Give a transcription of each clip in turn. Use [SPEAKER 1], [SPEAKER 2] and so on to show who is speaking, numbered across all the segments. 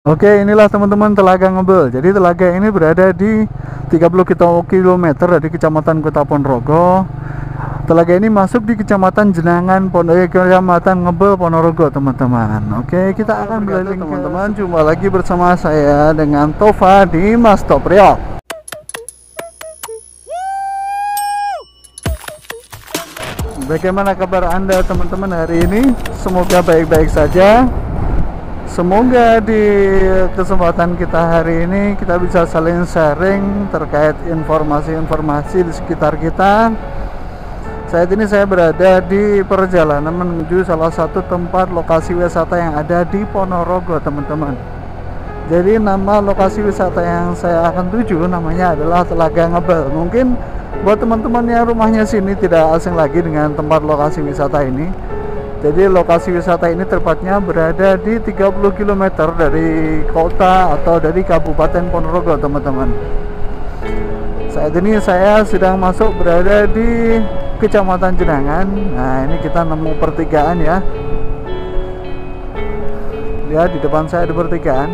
[SPEAKER 1] Oke, inilah teman-teman Telaga Ngebel. Jadi telaga ini berada di 30 km dari Kecamatan Kota Ponorogo. Telaga ini masuk di Kecamatan Jenangan, Kecamatan Ngebel, Ponorogo, teman-teman. Oke, kita akan beralih, teman-teman. Jumpa lagi bersama saya dengan Tova di Mas Top Riok. Bagaimana kabar Anda, teman-teman, hari ini? Semoga baik-baik saja. Semoga di kesempatan kita hari ini kita bisa saling sharing terkait informasi-informasi di sekitar kita. Saat ini saya berada di perjalanan menuju salah satu tempat lokasi wisata yang ada di Ponorogo, teman-teman. Jadi nama lokasi wisata yang saya akan tuju namanya adalah Telaga Ngebel. Mungkin buat teman-teman yang rumahnya sini tidak asing lagi dengan tempat lokasi wisata ini. Jadi lokasi wisata ini tepatnya berada di 30 km dari kota atau dari Kabupaten Ponorogo, teman-teman. Saat ini saya sedang masuk berada di Kecamatan Jenangan. Nah, ini kita nemu pertigaan ya. Lihat di depan saya ada pertigaan.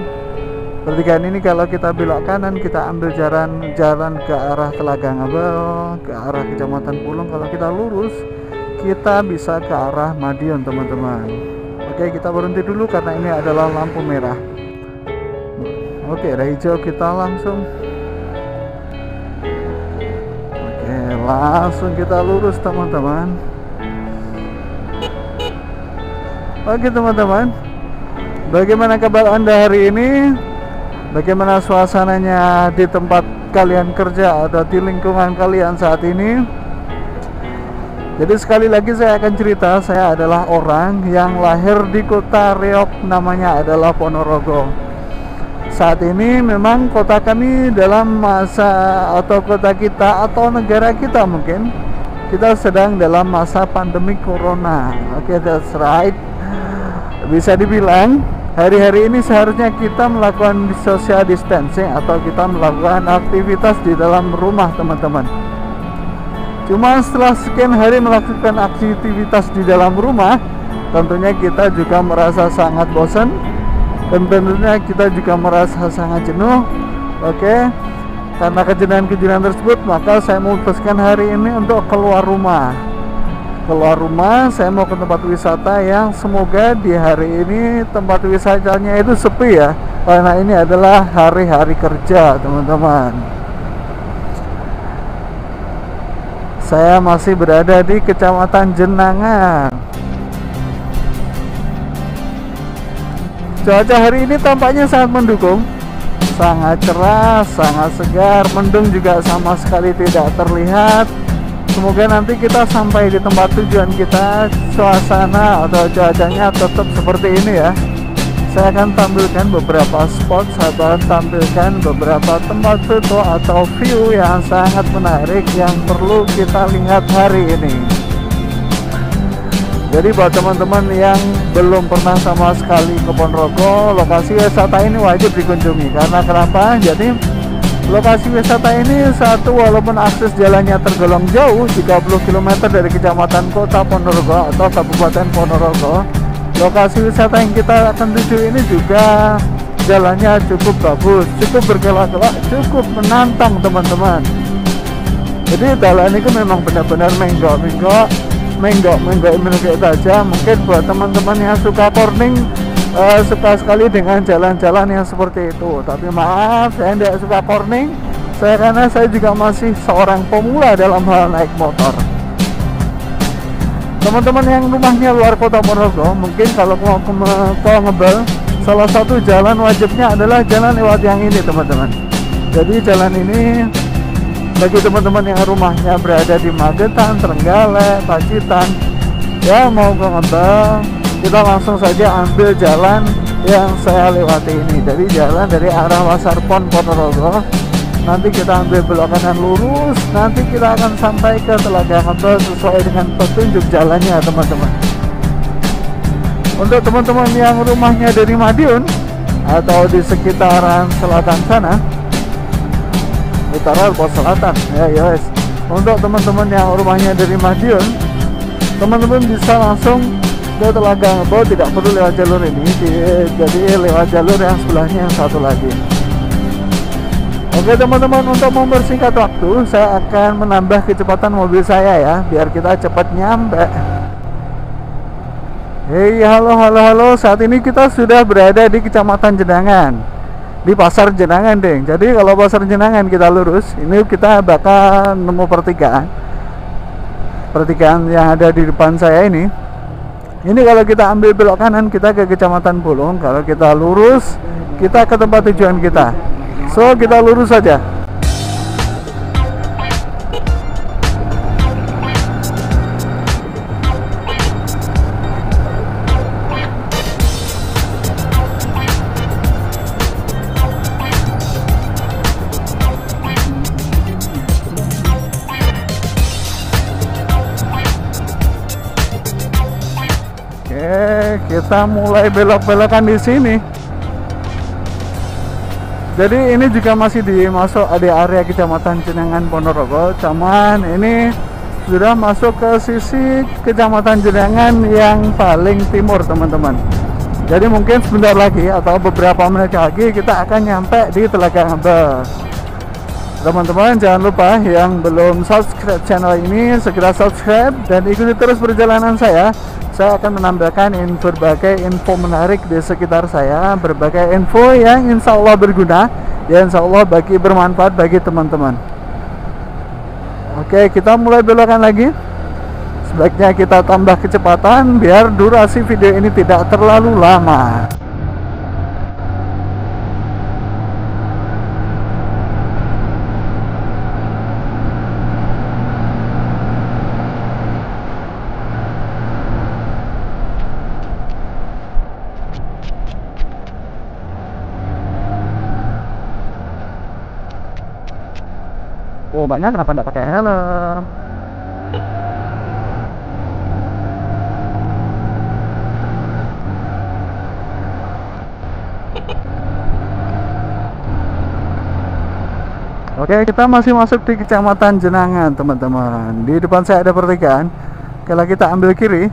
[SPEAKER 1] Pertigaan ini kalau kita belok kanan kita ambil jalan ke arah Telaga Ngebel, ke arah Kecamatan Pulung. Kalau kita lurus kita bisa ke arah Madiun, teman-teman. Oke, kita berhenti dulu karena ini adalah lampu merah. Oke, ada hijau, kita langsung. Oke, langsung kita lurus, teman-teman. Oke, teman-teman, bagaimana kabar Anda hari ini? Bagaimana suasananya di tempat kalian kerja atau di lingkungan kalian saat ini? Jadi sekali lagi saya akan cerita, saya adalah orang yang lahir di kota Riok, namanya adalah Ponorogo. Saat ini memang kota kami dalam masa, atau kota kita atau negara kita mungkin, kita sedang dalam masa pandemi corona. Oke, that's right. Bisa dibilang hari-hari ini seharusnya kita melakukan social distancing atau kita melakukan aktivitas di dalam rumah, teman-teman. Cuma setelah sekian hari melakukan aktivitas di dalam rumah, tentunya kita juga merasa sangat bosan dan tentunya kita juga merasa sangat jenuh. Oke, karena kejenuhan tersebut, maka saya memutuskan hari ini untuk keluar rumah. Keluar rumah, saya mau ke tempat wisata yang semoga di hari ini tempat wisatanya itu sepi ya, karena ini adalah hari-hari kerja, teman-teman. Saya masih berada di Kecamatan Jenangan. Cuaca hari ini tampaknya sangat mendukung, sangat cerah, sangat segar. Mendung juga sama sekali tidak terlihat. Semoga nanti kita sampai di tempat tujuan kita, suasana atau cuacanya tetap seperti ini ya. Saya akan tampilkan beberapa spot, saya akan tampilkan beberapa tempat foto atau view yang sangat menarik yang perlu kita lihat hari ini. Jadi buat teman-teman yang belum pernah sama sekali ke Ponorogo, lokasi wisata ini wajib dikunjungi. Karena kenapa? Jadi lokasi wisata ini satu, walaupun akses jalannya tergolong jauh, 30 km dari Kecamatan Kota Ponorogo atau Kabupaten Ponorogo, lokasi wisata yang kita akan tuju ini juga jalannya cukup bagus, cukup berkelok-kelok, cukup menantang, teman-teman. Jadi jalan itu memang benar-benar menggok saja. Mungkin buat teman-teman yang suka corning, suka sekali dengan jalan-jalan yang seperti itu. Tapi maaf, saya tidak suka corning, karena saya juga masih seorang pemula dalam hal naik motor. Teman-teman yang rumahnya luar kota Ponorogo, mungkin kalau mau ke Ngebel, salah satu jalan wajibnya adalah jalan lewat yang ini, teman-teman. Jadi jalan ini bagi teman-teman yang rumahnya berada di Magetan, Trenggalek, Pacitan, ya mau ke Ngebel, kita langsung saja ambil jalan yang saya lewati ini. Jadi jalan dari arah Wasarpon Ponorogo. Nanti kita ambil belok kanan lurus, nanti kita akan sampai ke Telaga Ngebel sesuai dengan petunjuk jalannya, teman-teman. Untuk teman-teman yang rumahnya dari Madiun atau di sekitaran selatan sana, utara atau selatan ya, yes. Untuk teman-teman yang rumahnya dari Madiun, teman-teman bisa langsung Di Telaga Ngebel tidak perlu lewat jalur ini, jadi lewat jalur yang sebelahnya yang satu lagi. Oke teman-teman, untuk mempersingkat waktu, saya akan menambah kecepatan mobil saya ya, biar kita cepat nyampe. Hei, halo, saat ini kita sudah berada di Kecamatan Jenangan, di Pasar Jenangan deng. Jadi kalau Pasar Jenangan kita lurus, ini kita bakal nemu pertigaan yang ada di depan saya ini. Ini kalau kita ambil belok kanan, kita ke Kecamatan Pulung. Kalau kita lurus, kita ke tempat tujuan kita. So kita lurus saja. Oke, kita mulai belok-belokan di sini. Jadi ini juga masih masuk di area Kecamatan Jenangan Ponorogo, cuman ini sudah masuk ke sisi Kecamatan Jenangan yang paling timur teman-teman. Jadi mungkin sebentar lagi atau beberapa menit lagi kita akan nyampe di Telaga Ngebel. Teman-teman jangan lupa yang belum subscribe channel ini segera subscribe dan ikuti terus perjalanan saya. Saya akan menambahkan berbagai info menarik di sekitar saya, berbagai info yang insya Allah berguna, ya insya Allah bermanfaat bagi teman-teman. Oke, kita mulai belokan lagi. Sebaiknya kita tambah kecepatan biar durasi video ini tidak terlalu lama. Oh banyak, kenapa enggak pakai helm? Oke, kita masih masuk di Kecamatan Jenangan teman-teman. Di depan saya ada pertigaan. Kalau kita ambil kiri,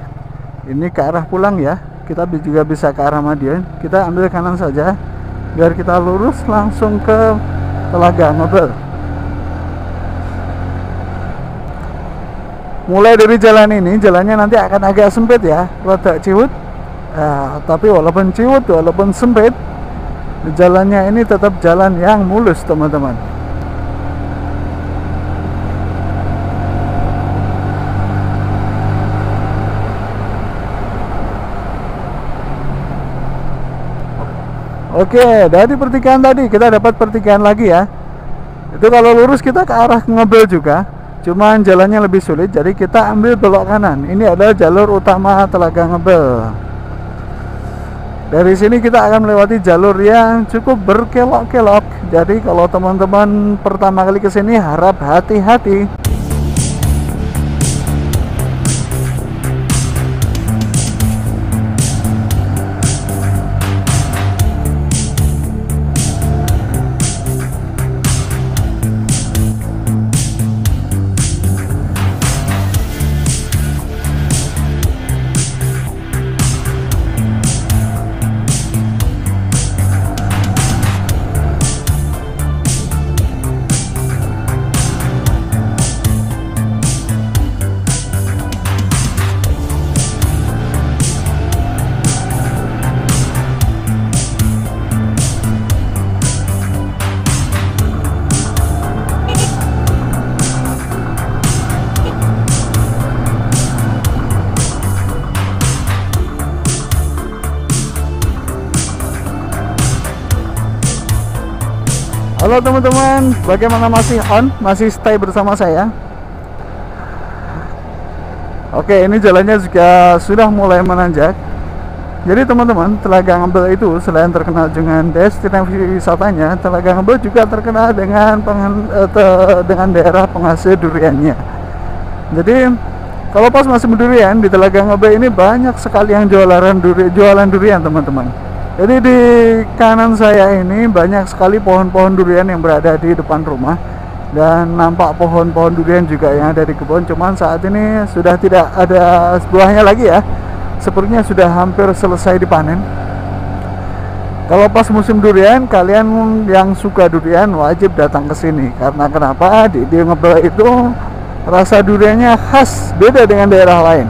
[SPEAKER 1] ini ke arah pulang ya. Kita juga bisa ke arah Madiun. Kita ambil kanan saja, biar kita lurus langsung ke Telaga Ngebel. Mulai dari jalan ini, jalannya nanti akan agak sempit ya, rada ciut. Tapi walaupun ciut, walaupun sempit, jalannya ini tetap jalan yang mulus teman-teman. Oke, dari pertigaan tadi kita dapat pertigaan lagi ya. Itu kalau lurus kita ke arah Ngebel juga. Cuman jalannya lebih sulit, jadi kita ambil belok kanan. Ini adalah jalur utama Telaga Ngebel. Dari sini kita akan melewati jalur yang cukup berkelok-kelok. Jadi kalau teman-teman pertama kali ke sini harap hati-hati. Halo teman-teman, bagaimana masih on? Masih stay bersama saya? Oke, ini jalannya juga sudah mulai menanjak. Jadi teman-teman, Telaga Ngebel itu selain terkenal dengan destinasi wisatanya, Telaga Ngebel juga terkenal dengan daerah penghasil duriannya. Jadi kalau pas musim durian di Telaga Ngebel ini banyak sekali yang jualan durian teman-teman. Jadi di kanan saya ini banyak sekali pohon-pohon durian yang berada di depan rumah. Dan nampak pohon-pohon durian juga yang ada di kebun. Cuman saat ini sudah tidak ada buahnya lagi ya. sepertinya sudah hampir selesai dipanen. Kalau pas musim durian, kalian yang suka durian wajib datang ke sini. Karena kenapa? Di Ngebel itu rasa duriannya khas, beda dengan daerah lain.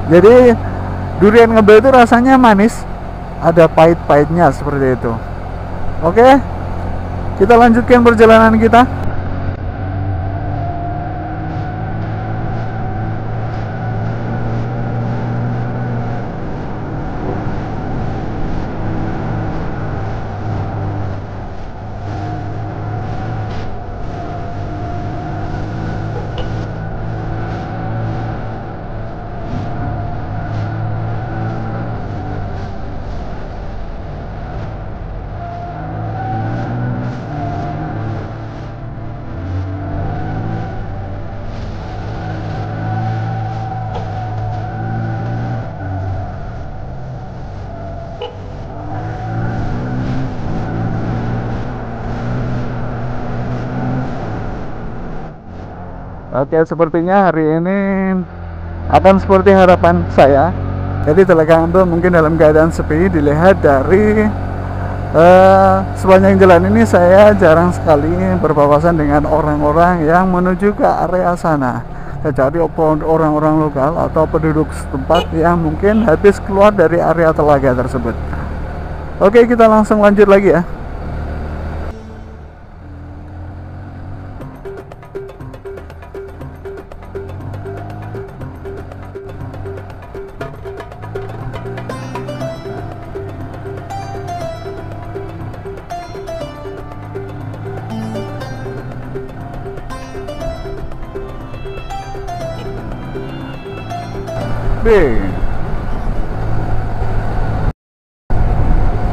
[SPEAKER 1] Jadi durian Ngebel itu rasanya manis, ada pahit-pahitnya seperti itu. Oke, kita lanjutkan perjalanan kita. Oke, sepertinya hari ini akan seperti harapan saya. Jadi Telaga Ngebel mungkin dalam keadaan sepi. Dilihat dari sepanjang jalan ini saya jarang sekali berpapasan dengan orang-orang yang menuju ke area sana, kecuali orang-orang lokal atau penduduk setempat yang mungkin habis keluar dari area telaga tersebut. Oke, kita langsung lanjut lagi ya.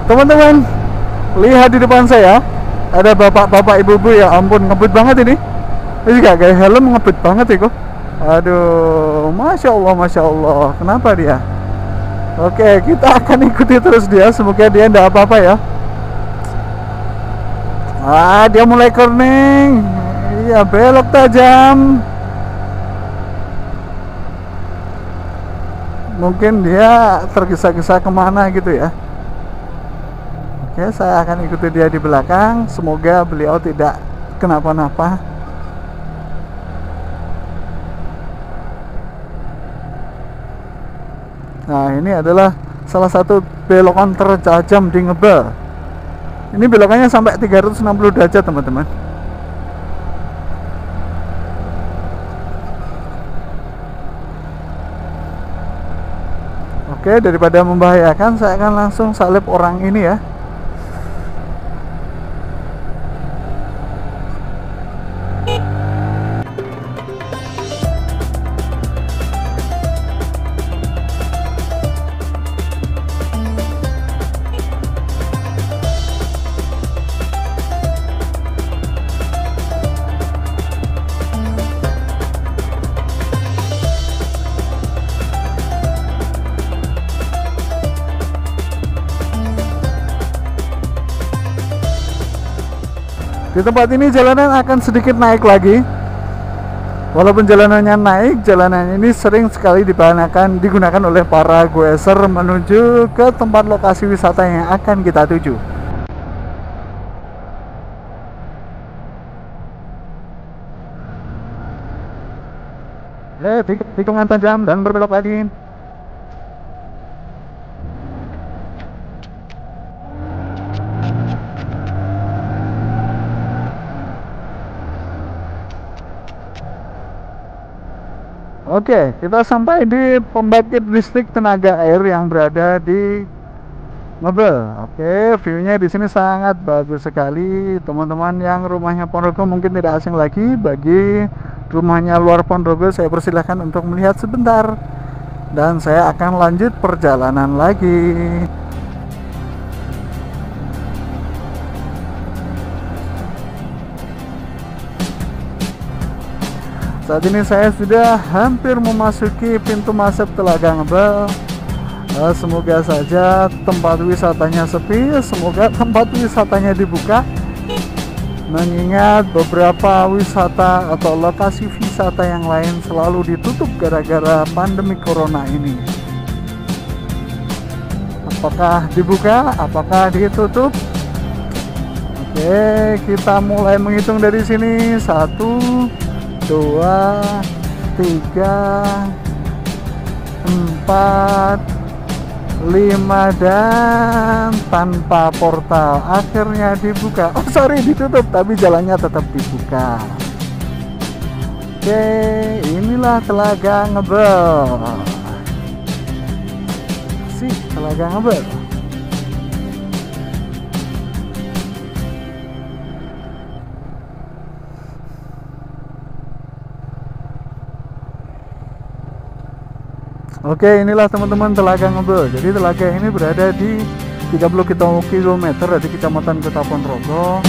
[SPEAKER 1] Teman-teman, lihat di depan saya ada bapak-bapak ibu-ibu, ya ampun ngebut banget ini. Ini gak kayak helm, ngebut banget ya kok. Aduh, masya Allah, kenapa dia? Oke, kita akan ikuti terus dia, semoga dia ndak apa-apa ya. Dia mulai turning, iya belok tajam. Mungkin dia tergesa-gesa kemana gitu ya. Oke, saya akan ikuti dia di belakang. Semoga beliau tidak kenapa-napa. Nah, ini adalah salah satu belokan tertajam di Ngebel. Ini belokannya sampai 360 derajat teman-teman. Oke, daripada membahayakan, saya akan langsung salib orang ini ya. Di tempat ini jalanan akan sedikit naik lagi. Walaupun jalanannya naik, jalanan ini sering sekali digunakan oleh para goeser menuju ke tempat lokasi wisata yang akan kita tuju. Tikungan tajam dan berbelok lagi. Oke, kita sampai di pembangkit listrik tenaga air yang berada di Ngebel. Oke, view-nya di sini sangat bagus sekali. Teman-teman yang rumahnya Ponorogo mungkin tidak asing lagi. Bagi rumahnya luar Ponorogo, saya persilahkan untuk melihat sebentar. Dan saya akan lanjut perjalanan lagi. Saat ini saya sudah hampir memasuki pintu masuk Telaga Ngebel. Semoga saja tempat wisatanya sepi, semoga tempat wisatanya dibuka. mengingat beberapa wisata atau lokasi wisata yang lain selalu ditutup gara-gara pandemi corona ini. Apakah dibuka? Apakah ditutup? Oke, kita mulai menghitung dari sini. 1, 2, 3, 4, 5 dan tanpa portal akhirnya dibuka. Oh sorry, ditutup tapi jalannya tetap dibuka. Oke, inilah Telaga Ngebel. Telaga Ngebel. Oke, inilah teman-teman Telaga Ngebel. Jadi telaga ini berada di 30 km dari Kecamatan Kota Ponorogo.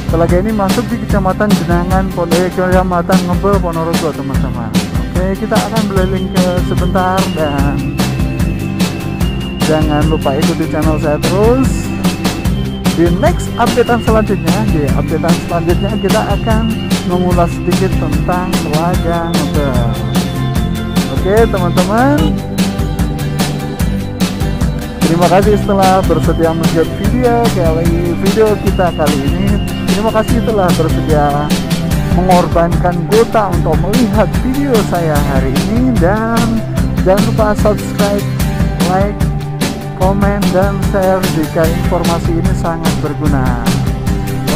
[SPEAKER 1] Telaga ini masuk di Kecamatan Jenangan, Kecamatan Ngebel, Ponorogo, teman-teman. Oke, kita akan berkeliling ke sebentar dan jangan lupa ikuti channel saya terus. Di next updatean selanjutnya, kita akan mengulas sedikit tentang Telaga Ngebel. Oke teman-teman, terima kasih setelah bersedia melihat video kita kali ini. Terima kasih telah bersedia mengorbankan kuota untuk melihat video saya hari ini. Dan jangan lupa subscribe, like, komen, dan share jika informasi ini sangat berguna.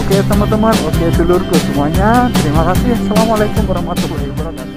[SPEAKER 1] Oke teman-teman, oke dulurku semuanya, terima kasih. Assalamualaikum warahmatullahi wabarakatuh.